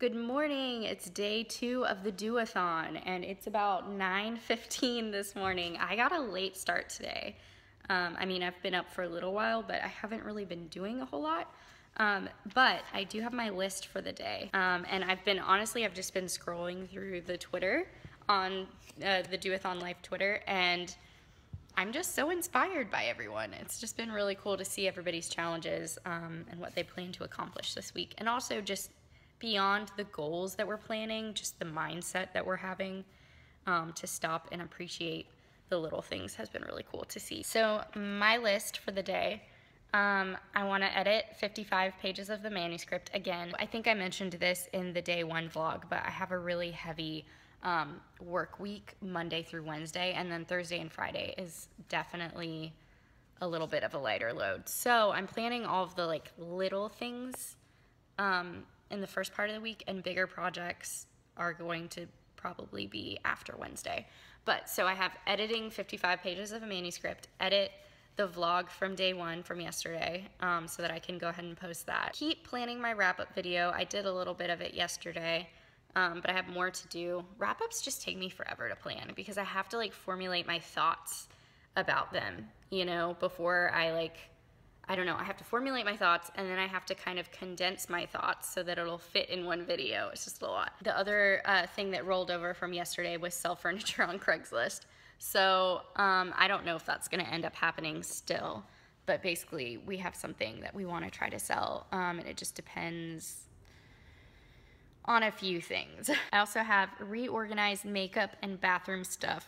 Good morning, it's day 2 of the Do-A-Thon and it's about 9:15 this morning. I got a late start today. I mean, I've been up for a little while, but I haven't really been doing a whole lot. But I do have my list for the day. And I've just been scrolling through the Twitter on the Do-A-Thon Life Twitter, and I'm just so inspired by everyone. It's just been really cool to see everybody's challenges and what they plan to accomplish this week. And also just beyond the goals that we're planning, just the mindset that we're having to stop and appreciate the little things has been really cool to see. So my list for the day, I want to edit 55 pages of the manuscript again. I think I mentioned this in the day 1 vlog, but I have a really heavy work week Monday through Wednesday, and then Thursday and Friday is definitely a little bit of a lighter load. So I'm planning all of the little things in the first part of the week, and bigger projects are going to probably be after Wednesday. But so I have editing 55 pages of a manuscript, edit the vlog from day 1 from yesterday so that I can go ahead and post that. Keep planning my wrap-up video. I did a little bit of it yesterday, but I have more to do. Wrap-ups just take me forever to plan because I have to formulate my thoughts about them, you know, before I don't know, I have to formulate my thoughts, and then I have to kind of condense my thoughts so that it'll fit in one video. It's just a lot. The other thing that rolled over from yesterday was sell furniture on Craigslist. So I don't know if that's gonna end up happening still, but basically we have something that we wanna try to sell, and it just depends on a few things. I also have reorganized makeup and bathroom stuff,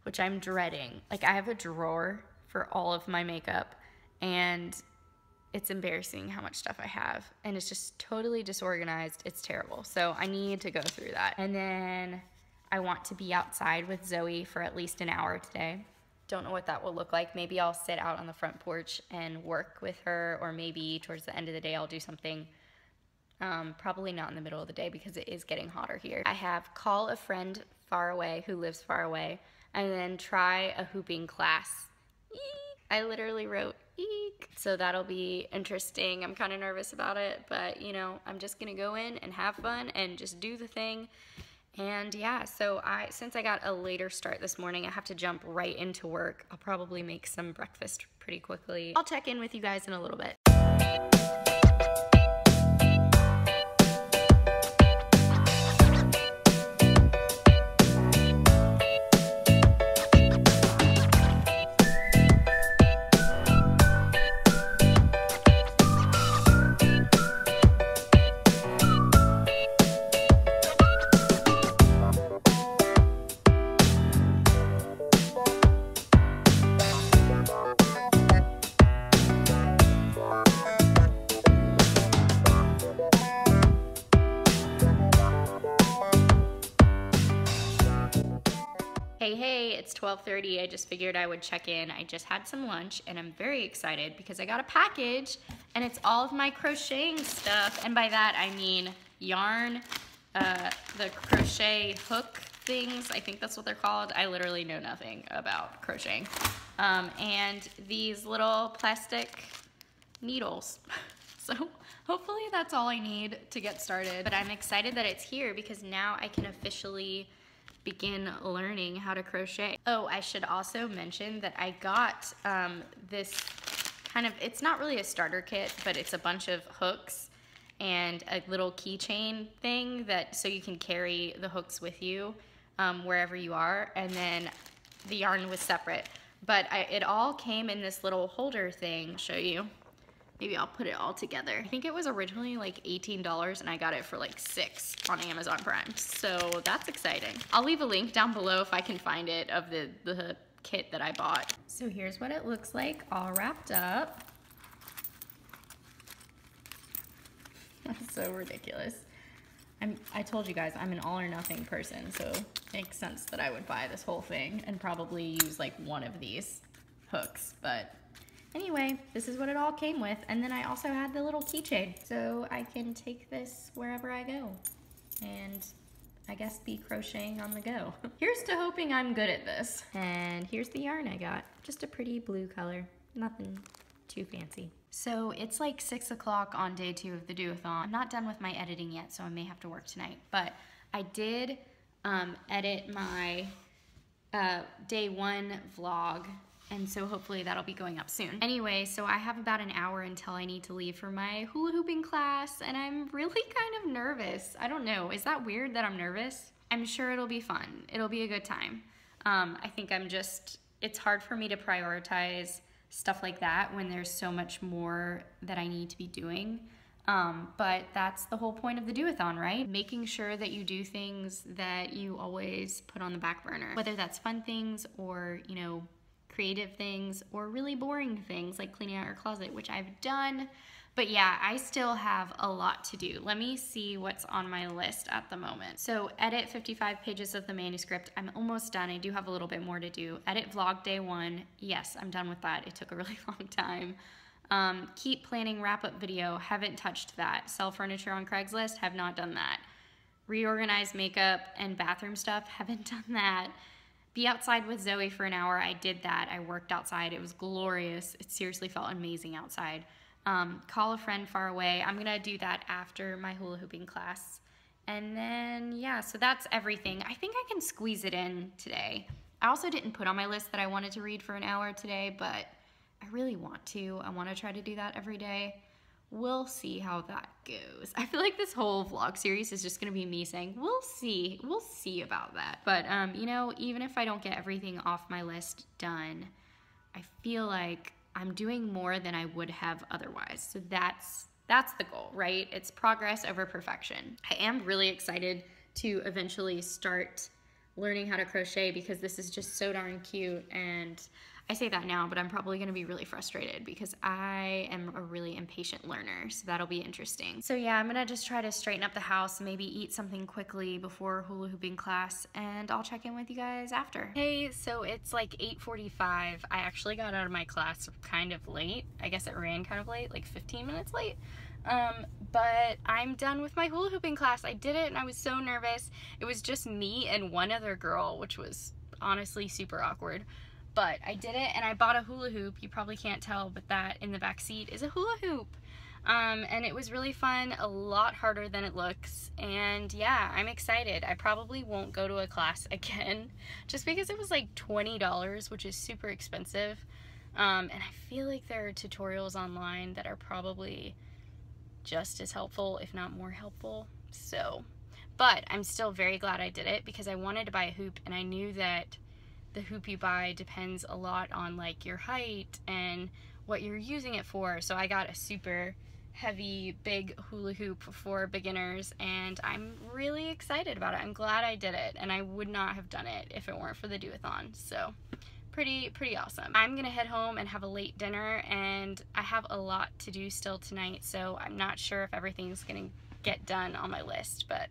which I'm dreading. I have a drawer for all of my makeup, and it's embarrassing how much stuff I have, and it's just totally disorganized. It's terrible. So I need to go through that. And then I want to be outside with Zoe for at least an hour today. Don't know what that will look like. Maybe I'll sit out on the front porch and work with her, or maybe towards the end of the day I'll do something. Probably not in the middle of the day because it is getting hotter here. I have call a friend far away who lives far away, and then try a hooping class. I literally wrote eek. So that'll be interesting. I'm kind of nervous about it, but you know, I'm just gonna go in and have fun and just do the thing. And yeah, so since I got a later start this morning, I have to jump right into work. I'll probably make some breakfast pretty quickly. I'll check in with you guys in a little bit. Hey, it's 12:30. I just figured I would check in. I just had some lunch and I'm very excited because I got a package and it's all of my crocheting stuff. And by that I mean yarn, the crochet hook things. I think that's what they're called. I literally know nothing about crocheting. And these little plastic needles. So hopefully that's all I need to get started. But I'm excited that it's here because now I can officially begin learning how to crochet. Oh, I should also mention that I got this kind of, it's not really a starter kit, but it's a bunch of hooks and a little keychain thing so you can carry the hooks with you wherever you are, and then the yarn was separate. But it all came in this little holder thing. I'll show you. Maybe I'll put it all together. I think it was originally $18 and I got it for $6 on Amazon Prime. So that's exciting. I'll leave a link down below if I can find it of the kit that I bought. So here's what it looks like all wrapped up. That's so ridiculous. I told you guys I'm an all or nothing person, so it makes sense that I would buy this whole thing and probably use one of these hooks, but anyway, this is what it all came with. And then I also had the little keychain, so I can take this wherever I go and I guess be crocheting on the go. Here's to hoping I'm good at this. And here's the yarn I got. Just a pretty blue color. Nothing too fancy. So it's like 6 o'clock on day 2 of the Do-A-Thon. I'm not done with my editing yet, so I may have to work tonight. But I did edit my day 1 vlog, and so hopefully that'll be going up soon. Anyway, so I have about an hour until I need to leave for my hula hooping class, and I'm really kind of nervous. I don't know, is that weird that I'm nervous? I'm sure it'll be fun. It'll be a good time. I think it's hard for me to prioritize stuff like that when there's so much more that I need to be doing. But that's the whole point of the Do-A-Thon, right? Making sure that you do things that you always put on the back burner, whether that's fun things or, you know, creative things or really boring things like cleaning out your closet, which I've done. But yeah, I still have a lot to do. Let me see what's on my list at the moment. So edit 55 pages of the manuscript. I'm almost done. I do have a little bit more to do. Edit vlog day 1. Yes, I'm done with that. It took a really long time. Keep planning wrap-up video. Haven't touched that. Sell furniture on Craigslist. Have not done that. Reorganize makeup and bathroom stuff. Haven't done that. Be outside with Zoe for an hour. I did that. I worked outside. It was glorious. It seriously felt amazing outside. Call a friend far away. I'm gonna do that after my hula hooping class. And then, yeah, so that's everything. I think I can squeeze it in today. I also didn't put on my list that I wanted to read for an hour today, but I really want to. I want to try to do that every day. We'll see how that goes. I feel like this whole vlog series is just gonna be me saying, we'll see about that. But, you know, even if I don't get everything off my list done, I feel like I'm doing more than I would have otherwise. So that's the goal, right? It's progress over perfection. I am really excited to eventually start learning how to crochet because this is just so darn cute, and I say that now, but I'm probably gonna be really frustrated because I am a really impatient learner, so that'll be interesting. So yeah, I'm gonna just try to straighten up the house, maybe eat something quickly before hula hooping class, and I'll check in with you guys after. Hey, so it's like 8:45. I actually got out of my class kind of late. I guess it ran kind of late, like 15 minutes late. But I'm done with my hula hooping class. I did it and I was so nervous. It was just me and one other girl, which was honestly super awkward. But I did it, and I bought a hula hoop. You probably can't tell, but that in the back seat is a hula hoop. And it was really fun, a lot harder than it looks. And yeah, I'm excited. I probably won't go to a class again just because it was like $20, which is super expensive. And I feel like there are tutorials online that are probably just as helpful, if not more helpful. So, but I'm still very glad I did it because I wanted to buy a hoop, and I knew that the hoop you buy depends a lot on like your height and what you're using it for. So I got a super heavy, big hula hoop for beginners, and I'm really excited about it. I'm glad I did it, and I would not have done it if it weren't for the Do-A-Thon. So pretty awesome. I'm gonna head home and have a late dinner, and I have a lot to do still tonight, so I'm not sure if everything's gonna get done on my list, but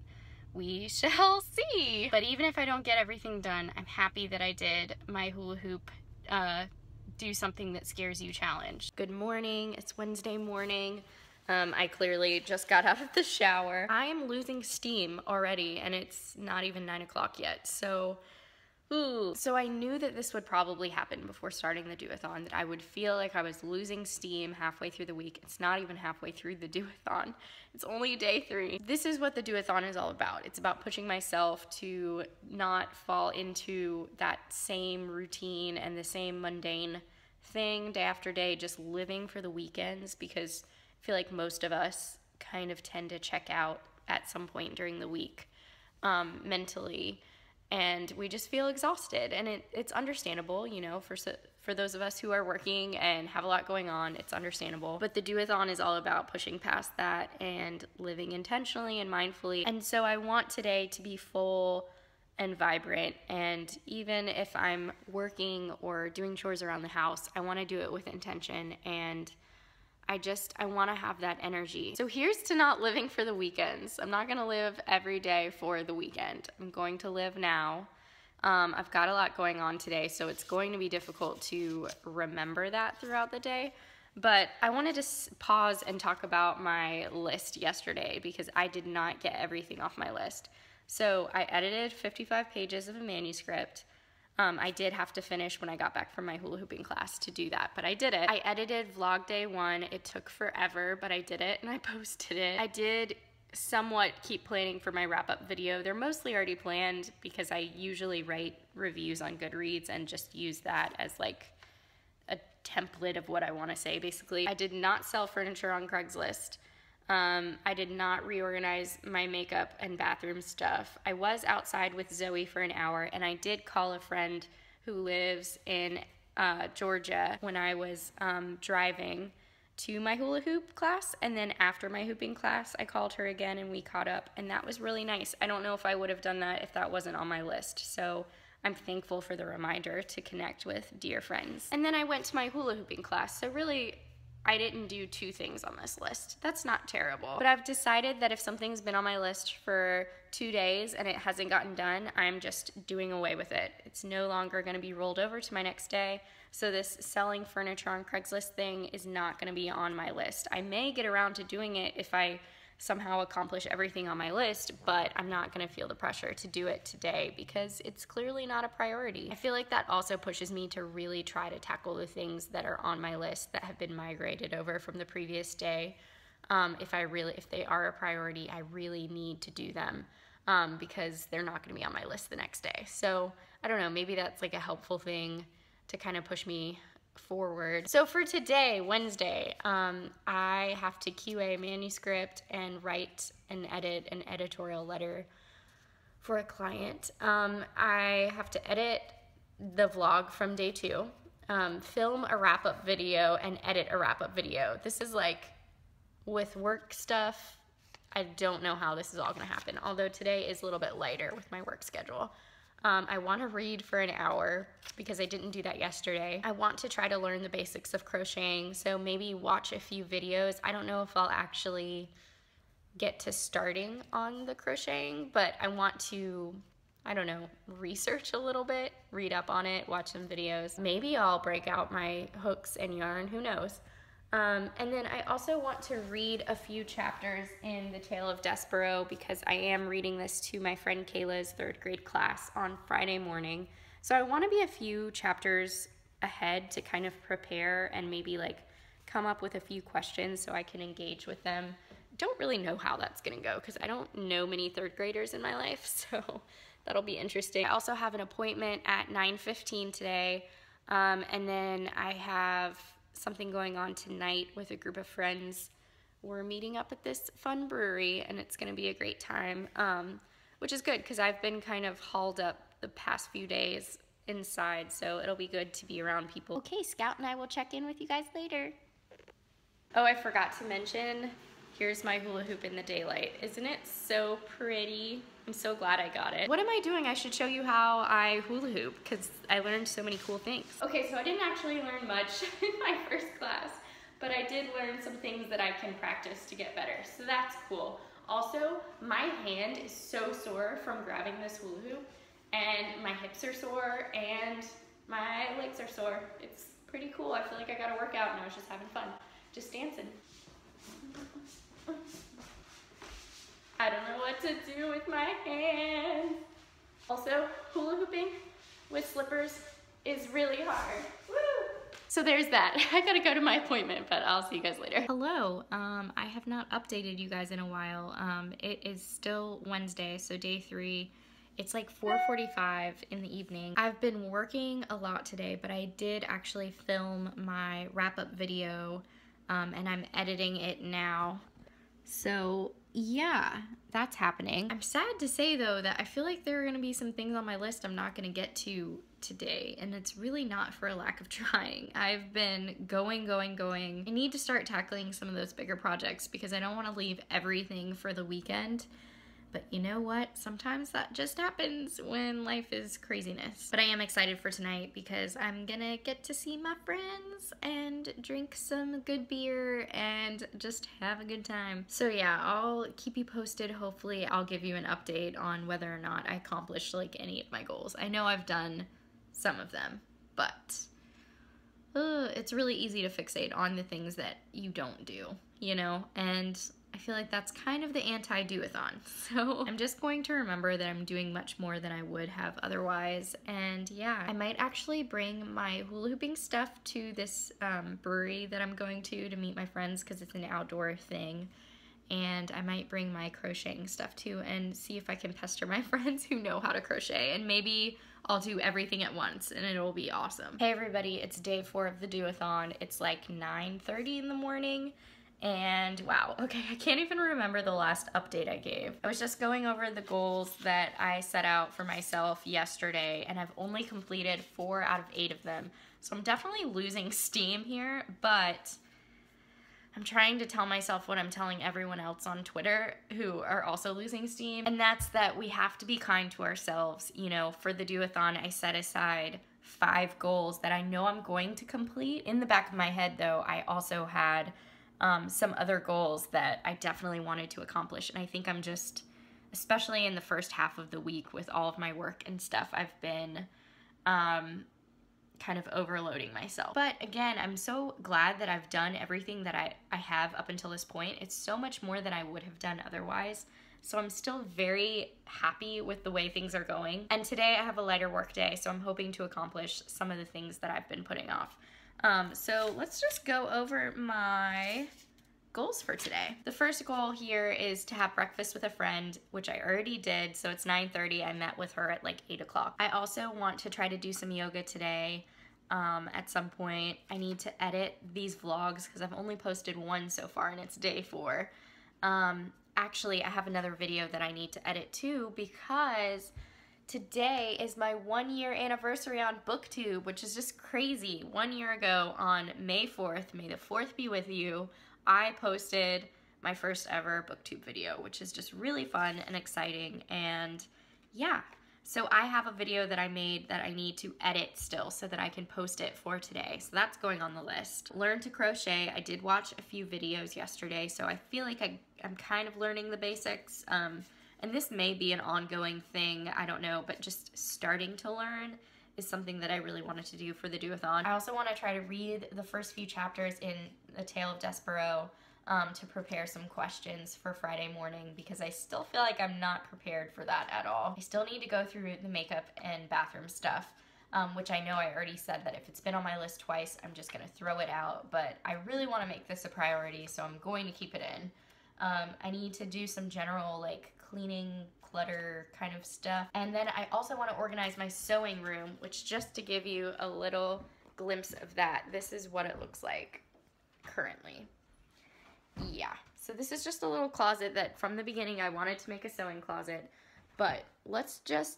we shall see. But even if I don't get everything done, I'm happy that I did my hula hoop do something that scares you challenge. Good morning, it's Wednesday morning. I clearly just got out of the shower. I am losing steam already, and it's not even 9 o'clock yet, so So I knew that this would probably happen before starting the Do-A-Thon, that I would feel like I was losing steam halfway through the week. It's not even halfway through the Do-A-Thon. It's only day 3. This is what the Do-A-Thon is all about. It's about pushing myself to not fall into that same routine and the same mundane thing day after day, just living for the weekends, because I feel like most of us kind of tend to check out at some point during the week mentally. And we just feel exhausted, and it's understandable, you know, for those of us who are working and have a lot going on, it's understandable. But the Do-A-Thon is all about pushing past that and living intentionally and mindfully. And so I want today to be full and vibrant, and even if I'm working or doing chores around the house, I want to do it with intention, and I want to have that energy. So here's to not living for the weekends. I'm not going to live every day for the weekend. I'm going to live now. I've got a lot going on today, so it's going to be difficult to remember that throughout the day. But I wanted to pause and talk about my list yesterday because I did not get everything off my list. So I edited 55 pages of a manuscript. I did have to finish when I got back from my hula hooping class to do that, but I did it. I edited vlog day 1. It took forever, but I did it and I posted it. I did somewhat keep planning for my wrap-up video. They're mostly already planned because I usually write reviews on Goodreads and just use that as like a template of what I want to say, basically. I did not sell furniture on Craigslist. I did not reorganize my makeup and bathroom stuff. I was outside with Zoe for an hour, and I did call a friend who lives in Georgia when I was driving to my hula hoop class, and then after my hooping class, I called her again and we caught up, and that was really nice. I don't know if I would have done that if that wasn't on my list, so I'm thankful for the reminder to connect with dear friends. And then I went to my hula hooping class, so really, I didn't do 2 things on this list. That's not terrible. But I've decided that if something's been on my list for 2 days and it hasn't gotten done, I'm just doing away with it. It's no longer gonna be rolled over to my next day. So this selling furniture on Craigslist thing is not gonna be on my list. I may get around to doing it if I somehow accomplish everything on my list, but I'm not gonna feel the pressure to do it today because it's clearly not a priority. I feel like that also pushes me to really try to tackle the things that are on my list that have been migrated over from the previous day. If they are a priority, I really need to do them because they're not gonna be on my list the next day. So I don't know, maybe that's like a helpful thing to kind of push me forward. So for today, Wednesday, I have to QA a manuscript and write and edit an editorial letter for a client. I have to edit the vlog from day 2, film a wrap-up video, and edit a wrap-up video. This is like, with work stuff, I don't know how this is all gonna happen, although today is a little bit lighter with my work schedule. I want to read for an hour because I didn't do that yesterday. I want to try to learn the basics of crocheting, so maybe watch a few videos. I don't know if I'll actually get to starting on the crocheting, but I want to, I don't know, research a little bit, read up on it, watch some videos. Maybe I'll break out my hooks and yarn, who knows. And then I also want to read a few chapters in The Tale of Despero because I am reading this to my friend Kayla's 3rd grade class on Friday morning. So I want to be a few chapters ahead to kind of prepare and maybe like come up with a few questions so I can engage with them. Don't really know how that's gonna go because I don't know many 3rd graders in my life, so that'll be interesting. I also have an appointment at 9:15 today, and then I have something going on tonight with a group of friends. We're meeting up at this fun brewery and it's gonna be a great time, which is good because I've been kind of hauled up the past few days inside, so it'll be good to be around people. Okay, Scout and I will check in with you guys later. Oh, I forgot to mention, here's my hula hoop in the daylight. Isn't it so pretty? I'm so glad I got it. What am I doing? I should show you how I hula hoop because I learned so many cool things. Okay, so I didn't actually learn much in my first class, but I did learn some things that I can practice to get better, so that's cool. Also, my hand is so sore from grabbing this hula hoop, and my hips are sore, and my legs are sore. It's pretty cool. I feel like I got a workout and I was just having fun, just dancing. I don't know what to do with my hands. Also, hula hooping with slippers is really hard. Woo! So there's that. I gotta go to my appointment, but I'll see you guys later. Hello, I have not updated you guys in a while. It is still Wednesday, so day 3. It's like 4:45 in the evening. I've been working a lot today, but I did actually film my wrap-up video, and I'm editing it now. So yeah, that's happening. I'm sad to say though that I feel like there are gonna be some things on my list I'm not gonna get to today, and it's really not for a lack of trying. I've been going. I need to start tackling some of those bigger projects because I don't want to leave everything for the weekend. But you know what? Sometimes that just happens when life is craziness. But I am excited for tonight because I'm gonna get to see my friends and drink some good beer and just have a good time. So yeah, I'll keep you posted. Hopefully I'll give you an update on whether or not I accomplished like any of my goals. I know I've done some of them, but it's really easy to fixate on the things that you don't do, you know? And I feel like that's kind of the anti-do-a-thon. So I'm just going to remember that I'm doing much more than I would have otherwise. And yeah, I might actually bring my hula hooping stuff to this brewery that I'm going to meet my friends because it's an outdoor thing. And I might bring my crocheting stuff too and see if I can pester my friends who know how to crochet, and maybe I'll do everything at once and it'll be awesome. Hey everybody, it's day 4 of the Do-A-Thon. It's like 9:30 in the morning. And wow, okay, I can't even remember the last update I gave. I was just going over the goals that I set out for myself yesterday, and I've only completed 4 out of 8 of them. So I'm definitely losing steam here, but I'm trying to tell myself what I'm telling everyone else on Twitter who are also losing steam, and that's that we have to be kind to ourselves. You know, for the Do-A-Thon, I set aside 5 goals that I know I'm going to complete. In the back of my head, though, I also had some other goals that I definitely wanted to accomplish, and I think I'm just, especially in the first half of the week with all of my work and stuff, I've been kind of overloading myself. But again, I'm so glad that I've done everything that I have up until this point. It's so much more than I would have done otherwise. So I'm still very happy with the way things are going. And today I have a lighter work day, so I'm hoping to accomplish some of the things that I've been putting off. So let's just go over my goals for today. The first goal here is to have breakfast with a friend, which I already did, so it's 9:30. I met with her at like 8 o'clock. I also want to try to do some yoga today at some point. I need to edit these vlogs because I've only posted 1 so far and it's day 4. Actually, I have another video that I need to edit too because today is my 1-year anniversary on BookTube, which is just crazy. 1 year ago on May 4th, may the 4th be with you, I posted my first ever BookTube video, which is just really fun and exciting. And yeah, so I have a video that I made that I need to edit still so that I can post it for today. So that's going on the list. Learn to crochet. I did watch a few videos yesterday, so I feel like I'm kind of learning the basics. And this may be an ongoing thing, I don't know, but just starting to learn is something that I really wanted to do for the Do-A-Thon. I also want to try to read the first few chapters in The Tale of Despero to prepare some questions for Friday morning because I still feel like I'm not prepared for that at all. I still need to go through the makeup and bathroom stuff, which I know I already said that if it's been on my list twice, I'm just going to throw it out, but I really want to make this a priority, so I'm going to keep it in. I need to do some general like cleaning, clutter kind of stuff. And then I also want to organize my sewing room, which, just to give you a little glimpse of that, this is what it looks like currently. Yeah, so this is just a little closet that from the beginning I wanted to make a sewing closet, but let's just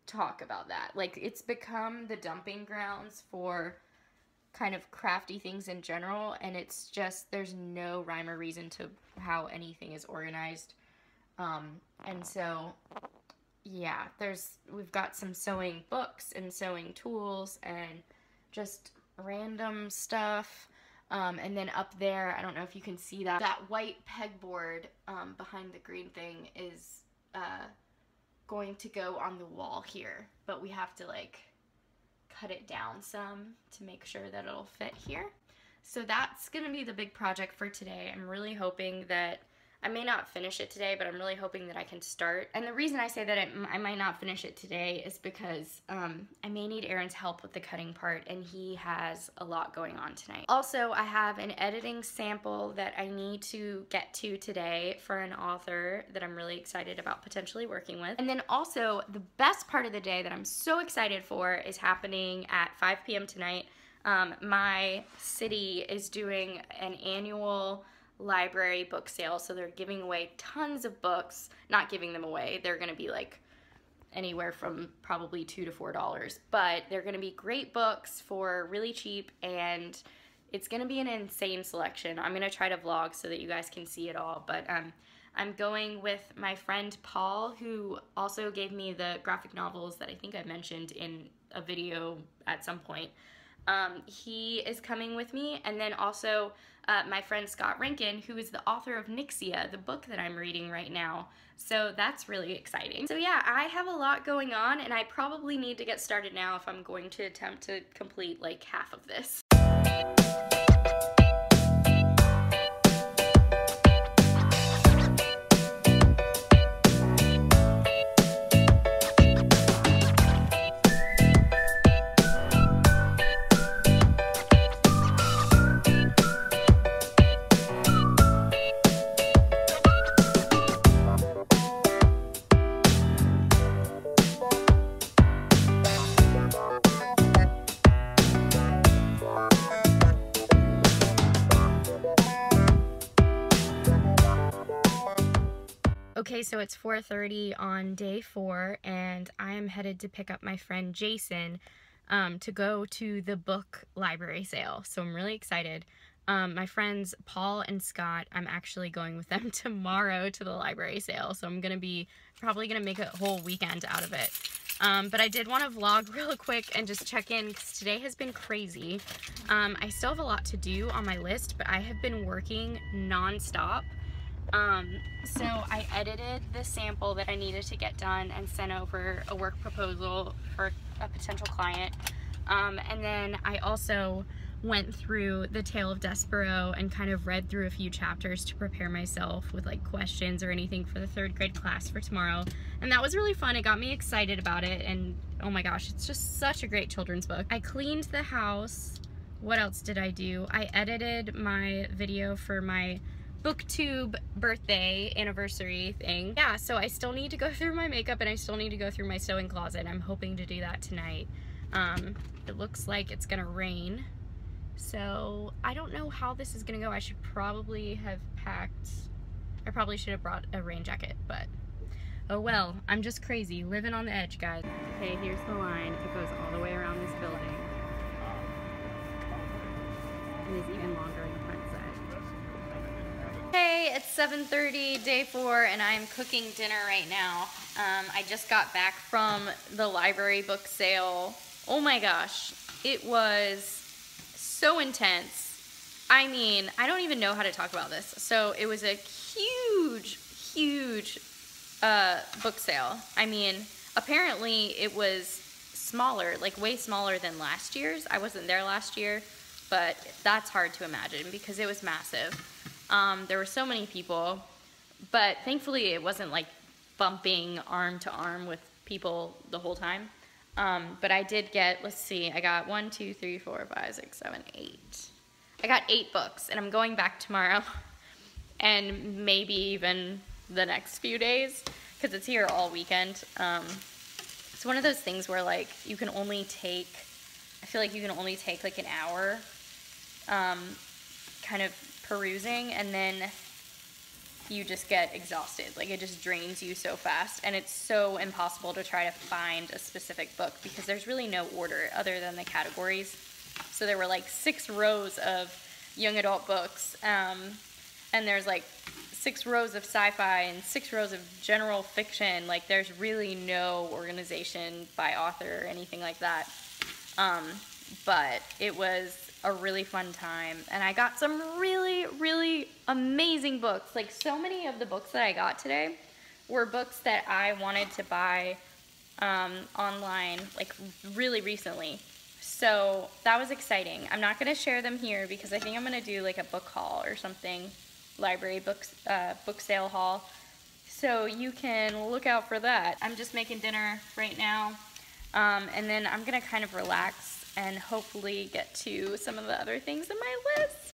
talk about that. Like, it's become the dumping grounds for kind of crafty things in general, and it's just, there's no rhyme or reason to how anything is organized. And so, yeah, we've got some sewing books and sewing tools and just random stuff. And then up there, I don't know if you can see that white pegboard behind the green thing is going to go on the wall here, but we have to like cut it down some to make sure that it'll fit here. So that's gonna be the big project for today. I'm really hoping that I may not finish it today, but I'm really hoping that I can start. And the reason I say that I might not finish it today is because I may need Aaron's help with the cutting part, and he has a lot going on tonight. Also, I have an editing sample that I need to get to today for an author that I'm really excited about potentially working with. And then also, the best part of the day that I'm so excited for is happening at 5 p.m. tonight. My city is doing an annual library book sale, so they're giving away tons of books. Not giving them away, they're gonna be like anywhere from probably $2 to $4, but they're gonna be great books for really cheap, and it's gonna be an insane selection. I'm gonna try to vlog so that you guys can see it all, but I'm going with my friend Paul, who also gave me the graphic novels that I think I mentioned in a video at some point. He is coming with me, and then also my friend Scott Rankin, who is the author of Nixia, the book that I'm reading right now. So that's really exciting. So yeah, I have a lot going on, and I probably need to get started now if I'm going to attempt to complete like half of this. Okay, so it's 4:30 on day 4, and I am headed to pick up my friend Jason to go to the book library sale. So I'm really excited. My friends Paul and Scott, I'm actually going with them tomorrow to the library sale. So I'm probably gonna make a whole weekend out of it. But I did want to vlog real quick and just check in because today has been crazy. I still have a lot to do on my list, but I have been working non-stop. So I edited the sample that I needed to get done and sent over a work proposal for a potential client. And then I also went through The Tale of Despero and kind of read through a few chapters to prepare myself with like questions or anything for the 3rd grade class for tomorrow. And that was really fun. It got me excited about it, and oh my gosh, it's just such a great children's book. I cleaned the house. What else did I do? I edited my video for my BookTube birthday anniversary thing. Yeah, so I still need to go through my makeup and I still need to go through my sewing closet. I'm hoping to do that tonight. It looks like it's gonna rain. So I don't know how this is gonna go. I should probably have packed, I probably should have brought a rain jacket, but oh well, I'm just crazy, living on the edge, guys. Okay, here's the line. It goes all the way around this building. And is even longer on the front side. Hey, it's 7:30, day 4, and I'm cooking dinner right now. I just got back from the library book sale. Oh my gosh, it was so intense. I mean, I don't even know how to talk about this. So it was a huge book sale. I mean, apparently it was smaller, like way smaller than last year's. I wasn't there last year, but that's hard to imagine because it was massive. There were so many people, but thankfully it wasn't like bumping arm to arm with people the whole time. But I did get, let's see, I got 1, 2, 3, 4, 5, 6, 7, 8. I got 8 books, and I'm going back tomorrow, and maybe even the next few days, because it's here all weekend. It's one of those things where, like, you can only take, I feel like you can only take, like, an hour, kind of perusing, and then you just get exhausted. Like, it just drains you so fast, and it's so impossible to try to find a specific book because there's really no order other than the categories. So there were like 6 rows of young adult books, and there's like 6 rows of sci-fi and 6 rows of general fiction. Like, there's really no organization by author or anything like that. But it was a really fun time, and I got some really amazing books. Like, so many of the books that I got today were books that I wanted to buy online, like, really recently. So that was exciting. I'm not going to share them here because I think I'm going to do like a book haul or something, library books, book sale haul. So you can look out for that. I'm just making dinner right now, and then I'm going to kind of relax and hopefully get to some of the other things in my list.